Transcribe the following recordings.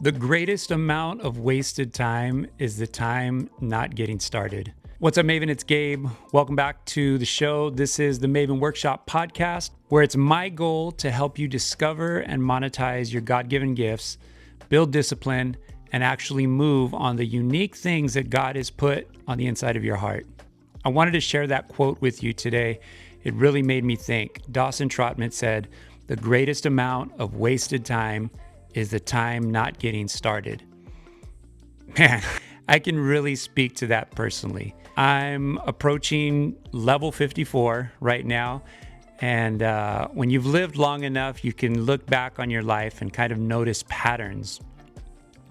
The greatest amount of wasted time is the time not getting started. What's up, Maven? It's Gabe. Welcome back to the show. This is the Maven Workshop Podcast, where it's my goal to help you discover and monetize your God-given gifts, build discipline, and actually move on the unique things that God has put on the inside of your heart. I wanted to share that quote with you today. It really made me think. Dawson Trotman said, "The greatest amount of wasted time is the time not getting started." Man, I can really speak to that personally. I'm approaching level 54 right now. And when you've lived long enough, you can look back on your life and kind of notice patterns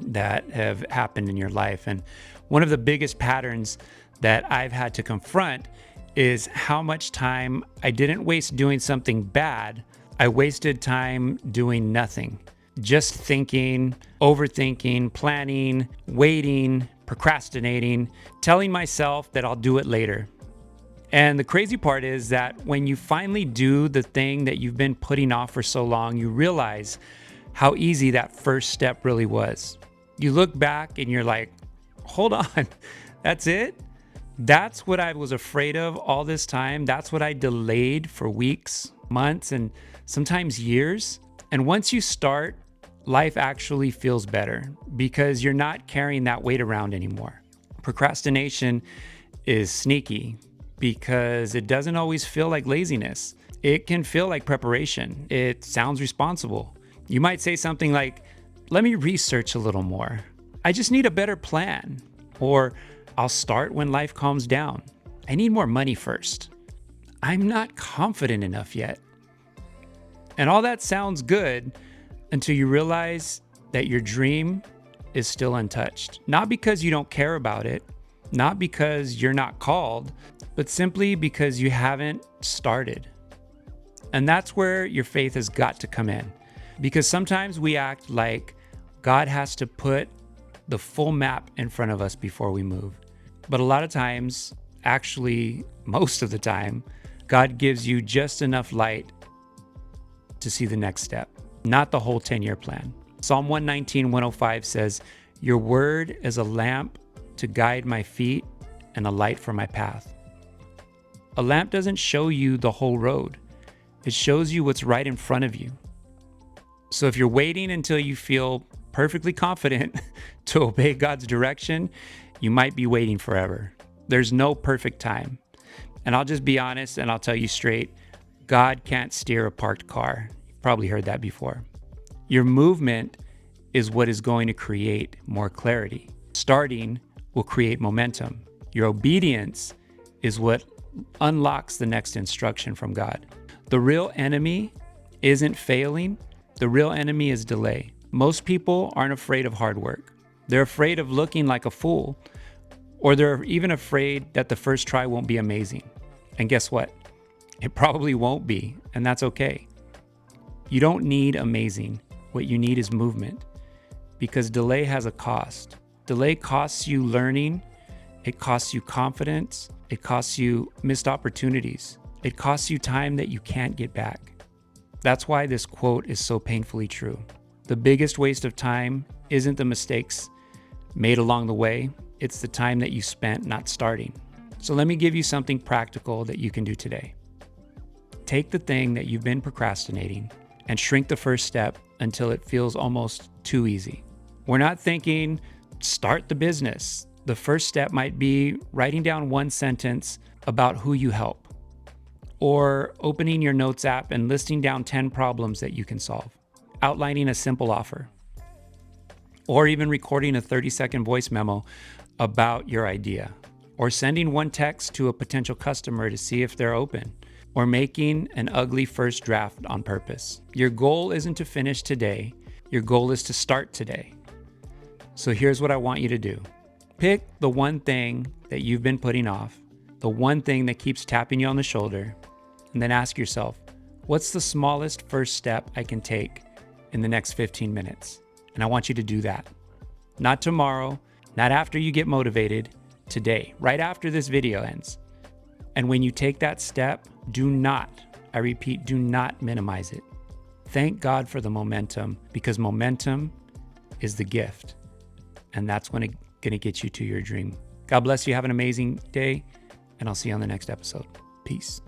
that have happened in your life. And one of the biggest patterns that I've had to confront is how much time I didn't waste doing something bad. I wasted time doing nothing. Just thinking, overthinking, planning, waiting, procrastinating, telling myself that I'll do it later. And the crazy part is that when you finally do the thing that you've been putting off for so long, you realize how easy that first step really was. You look back and you're like, hold on, that's it? That's what I was afraid of all this time. That's what I delayed for weeks, months, and sometimes years. And once you start, life actually feels better because you're not carrying that weight around anymore. Procrastination is sneaky because it doesn't always feel like laziness. It can feel like preparation. It sounds responsible. You might say something like, let me research a little more. I just need a better plan. Or I'll start when life calms down. I need more money first. I'm not confident enough yet. And all that sounds good until you realize that your dream is still untouched. Not because you don't care about it, not because you're not called, but simply because you haven't started. And that's where your faith has got to come in. Because sometimes we act like God has to put the full map in front of us before we move. But a lot of times, actually most of the time, God gives you just enough light to see the next step, not the whole 10-year plan. Psalm 119:105 says, "Your word is a lamp to guide my feet and a light for my path." A lamp doesn't show you the whole road. It shows you what's right in front of you. So if you're waiting until you feel perfectly confident to obey God's direction, you might be waiting forever. There's no perfect time. And I'll just be honest and I'll tell you straight, God can't steer a parked car. You've probably heard that before. Your movement is what is going to create more clarity. Starting will create momentum. Your obedience is what unlocks the next instruction from God. The real enemy isn't failing. The real enemy is delay. Most people aren't afraid of hard work. They're afraid of looking like a fool, or they're even afraid that the first try won't be amazing. And guess what? It probably won't be, and that's okay. You don't need amazing. What you need is movement, because delay has a cost. Delay costs you learning. It costs you confidence. It costs you missed opportunities. It costs you time that you can't get back. That's why this quote is so painfully true. The biggest waste of time isn't the mistakes made along the way. It's the time that you spent not starting. So let me give you something practical that you can do today. Take the thing that you've been procrastinating and shrink the first step until it feels almost too easy. We're not thinking, start the business. The first step might be writing down one sentence about who you help, or opening your notes app and listing down 10 problems that you can solve, outlining a simple offer, or even recording a 30-second voice memo about your idea, or sending one text to a potential customer to see if they're open, or making an ugly first draft on purpose. Your goal isn't to finish today. Your goal is to start today. So here's what I want you to do. Pick the one thing that you've been putting off, the one thing that keeps tapping you on the shoulder, and then ask yourself, what's the smallest first step I can take in the next 15 minutes? And I want you to do that. Not tomorrow, not after you get motivated, today, right after this video ends. And when you take that step, do not, I repeat, do not minimize it. Thank God for the momentum, because momentum is the gift. And that's when it's going to get you to your dream. God bless you. Have an amazing day. And I'll see you on the next episode. Peace.